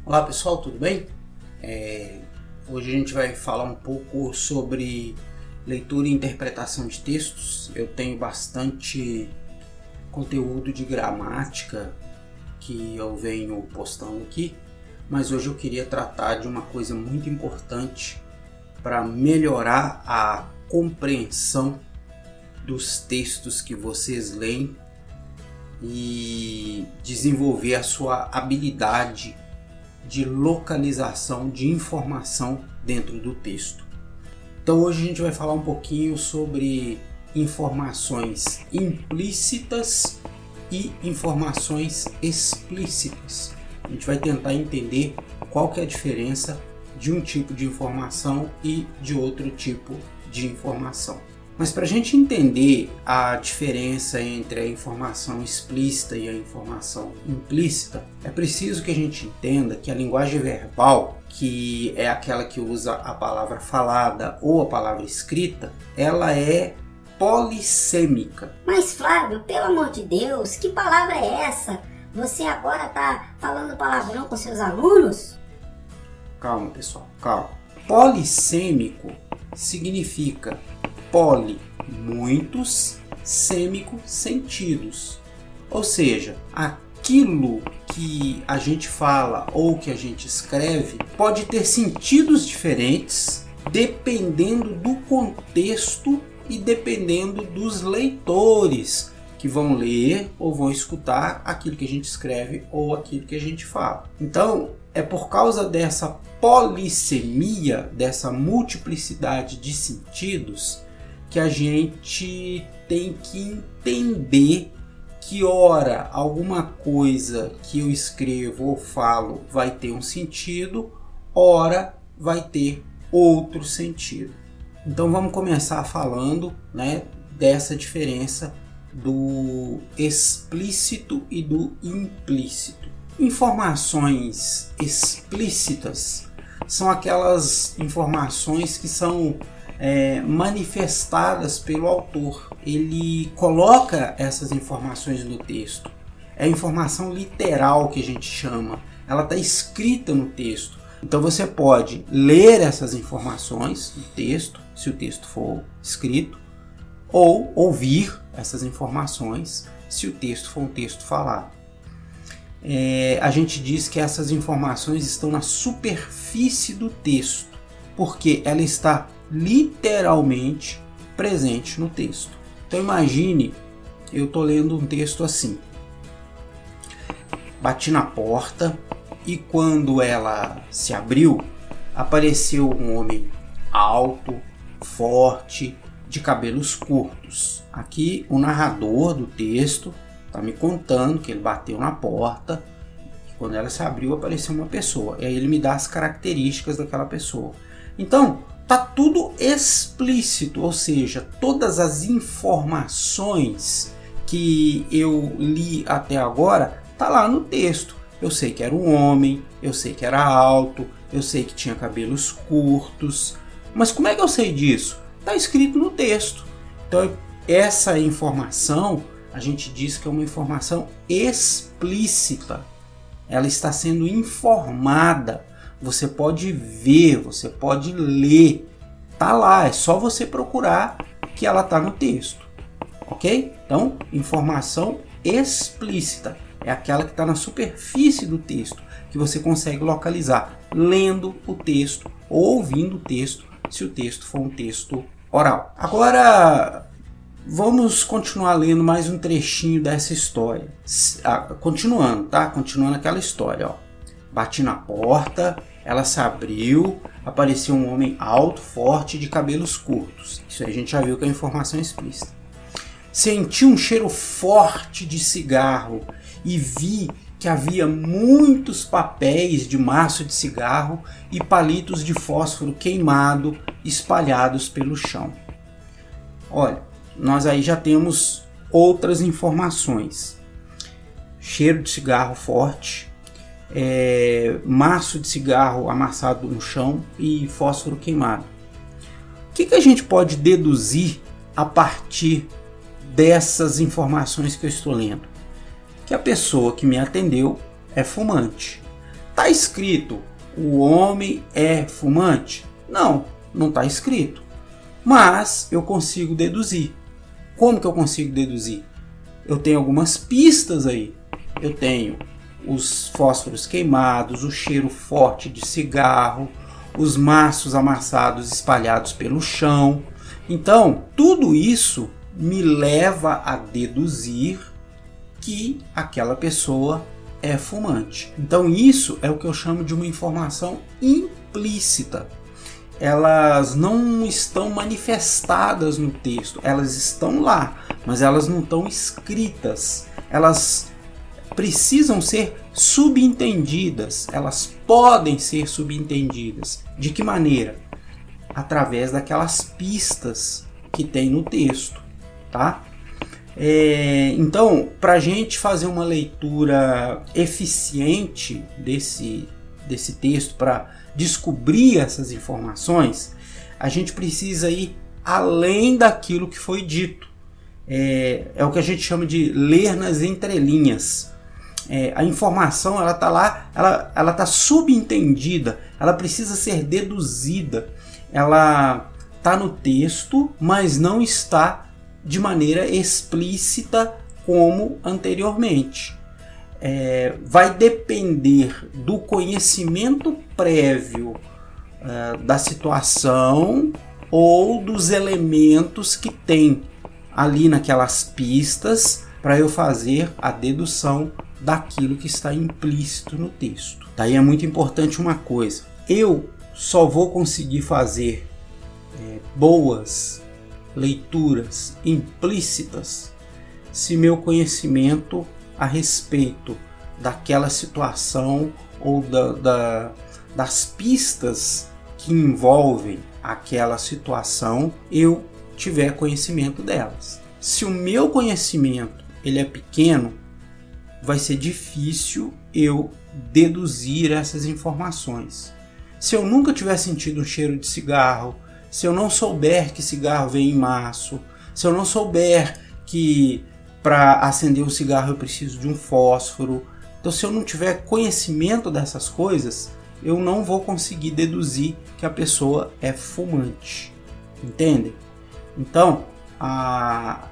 Olá pessoal, tudo bem? Hoje a gente vai falar um pouco sobre leitura e interpretação de textos. Eu tenho bastante conteúdo de gramática que eu venho postando aqui, mas hoje eu queria tratar de uma coisa muito importante para melhorar a compreensão dos textos que vocês leem e desenvolver a sua habilidade de localização de informação dentro do texto. Então hoje a gente vai falar um pouquinho sobre informações implícitas e informações explícitas. A gente vai tentar entender qual que é a diferença de um tipo de informação e de outro tipo de informação. Mas para a gente entender a diferença entre a informação explícita e a informação implícita, é preciso que a gente entenda que a linguagem verbal, que é aquela que usa a palavra falada ou a palavra escrita, ela é polissêmica. Mas Flávio, pelo amor de Deus, que palavra é essa? Você agora está falando palavrão com seus alunos? Calma pessoal, calma. Polissêmico significa poli, muitos, sêmico, sentidos. Ou seja, aquilo que a gente fala ou que a gente escreve pode ter sentidos diferentes dependendo do contexto e dependendo dos leitores que vão ler ou vão escutar aquilo que a gente escreve ou aquilo que a gente fala. Então, é por causa dessa polissemia, dessa multiplicidade de sentidos, que a gente tem que entender que ora alguma coisa que eu escrevo ou falo vai ter um sentido, ora vai ter outro sentido. Então vamos começar falando, dessa diferença do explícito e do implícito. Informações explícitas são aquelas informações que são manifestadas pelo autor. Ele coloca essas informações no texto. É a informação literal que a gente chama. Ela está escrita no texto. Então você pode ler essas informações no texto, se o texto for escrito, ou ouvir essas informações, se o texto for um texto falado. A gente diz que essas informações estão na superfície do texto, porque ela está literalmente presente no texto. Então imagine, eu estou lendo um texto assim: bati na porta e quando ela se abriu, apareceu um homem alto, forte, de cabelos curtos. Aqui o narrador do texto está me contando que ele bateu na porta e quando ela se abriu apareceu uma pessoa. E aí ele me dá as características daquela pessoa. Então, tá tudo explícito, ou seja, todas as informações que eu li até agora tá lá no texto. Eu sei que era um homem, eu sei que era alto, eu sei que tinha cabelos curtos. Mas como é que eu sei disso? Tá escrito no texto. Então, essa informação a gente diz que é uma informação explícita. Ela está sendo informada. Você pode ver, você pode ler, tá lá, é só você procurar que ela tá no texto, ok? Então, informação explícita é aquela que está na superfície do texto, que você consegue localizar lendo o texto ou ouvindo o texto, se o texto for um texto oral. Agora, vamos continuar lendo mais um trechinho dessa história. Continuando, tá? Continuando aquela história, ó. Bati na porta, ela se abriu, apareceu um homem alto, forte, de cabelos curtos. Isso aí a gente já viu que é informação explícita. Senti um cheiro forte de cigarro e vi que havia muitos papéis de maço de cigarro e palitos de fósforo queimado espalhados pelo chão. Olha, nós aí já temos outras informações. Cheiro de cigarro forte, maço de cigarro amassado no chão e fósforo queimado. O que a gente pode deduzir a partir dessas informações que eu estou lendo? Que a pessoa que me atendeu é fumante. Tá escrito, o homem é fumante? Não, não está escrito. Mas eu consigo deduzir. Como que eu consigo deduzir? Eu tenho algumas pistas aí. Eu tenho os fósforos queimados, o cheiro forte de cigarro, os maços amassados espalhados pelo chão. Então, tudo isso me leva a deduzir que aquela pessoa é fumante. Então, isso é o que eu chamo de uma informação implícita. Elas não estão manifestadas no texto, elas estão lá, mas elas não estão escritas. Elas precisam ser subentendidas, elas podem ser subentendidas. De que maneira? Através daquelas pistas que tem no texto, tá? Então, para a gente fazer uma leitura eficiente desse texto, para descobrir essas informações, a gente precisa ir além daquilo que foi dito. É o que a gente chama de ler nas entrelinhas. A informação, ela está lá, ela está subentendida, ela precisa ser deduzida. Ela está no texto, mas não está de maneira explícita como anteriormente. Vai depender do conhecimento prévio da situação ou dos elementos que tem ali naquelas pistas para eu fazer a dedução daquilo que está implícito no texto. Daí é muito importante uma coisa: eu só vou conseguir fazer boas leituras implícitas se meu conhecimento a respeito daquela situação ou das pistas que envolvem aquela situação eu tiver conhecimento delas. Se o meu conhecimento ele é pequeno, vai ser difícil eu deduzir essas informações. Se eu nunca tiver sentido um cheiro de cigarro, se eu não souber que cigarro vem em maço, se eu não souber que para acender um cigarro eu preciso de um fósforo, então se eu não tiver conhecimento dessas coisas, eu não vou conseguir deduzir que a pessoa é fumante. Entendem? Então, a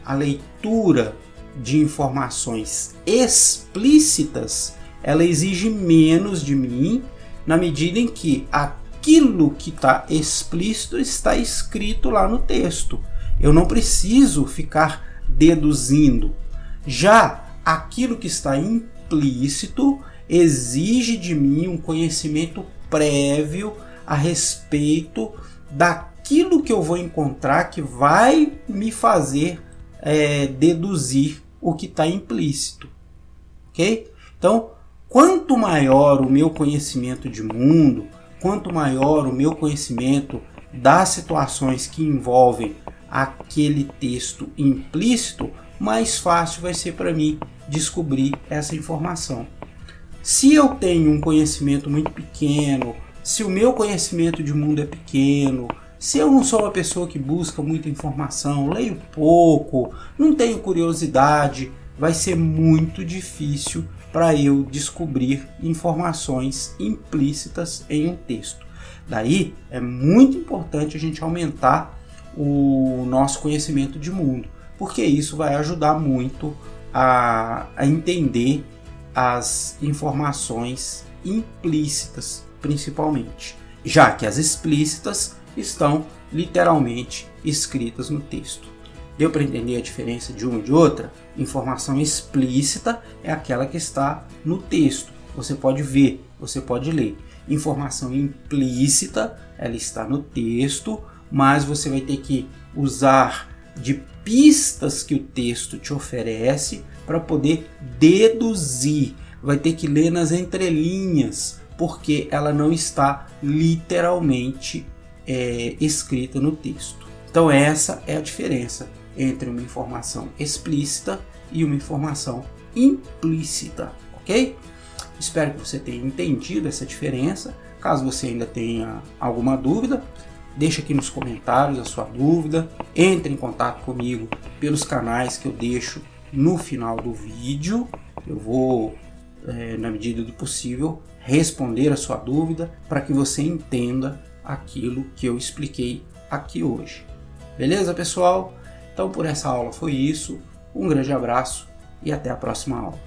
leitura de informações explícitas, ela exige menos de mim, na medida em que aquilo que está explícito está escrito lá no texto. Eu não preciso ficar deduzindo. Já aquilo que está implícito exige de mim um conhecimento prévio a respeito daquilo que eu vou encontrar que vai me fazer deduzir o que está implícito. Ok? Então, quanto maior o meu conhecimento de mundo, quanto maior o meu conhecimento das situações que envolvem aquele texto implícito, mais fácil vai ser para mim descobrir essa informação. Se eu tenho um conhecimento muito pequeno, se o meu conhecimento de mundo é pequeno, se eu não sou uma pessoa que busca muita informação, leio pouco, não tenho curiosidade, vai ser muito difícil para eu descobrir informações implícitas em um texto. Daí é muito importante a gente aumentar o nosso conhecimento de mundo, porque isso vai ajudar muito a entender as informações implícitas, principalmente, já que as explícitas estão literalmente escritas no texto. Deu para entender a diferença de uma e de outra? Informação explícita é aquela que está no texto. Você pode ver, você pode ler. Informação implícita, ela está no texto, mas você vai ter que usar de pistas que o texto te oferece para poder deduzir. Vai ter que ler nas entrelinhas, porque ela não está literalmente escrita no texto. Então essa é a diferença entre uma informação explícita e uma informação implícita, ok? Espero que você tenha entendido essa diferença. Caso você ainda tenha alguma dúvida, deixa aqui nos comentários a sua dúvida. Entre em contato comigo pelos canais que eu deixo no final do vídeo. Eu vou, na medida do possível, responder a sua dúvida para que você entenda aquilo que eu expliquei aqui hoje. Beleza, pessoal? Então por essa aula foi isso. Um grande abraço e até a próxima aula.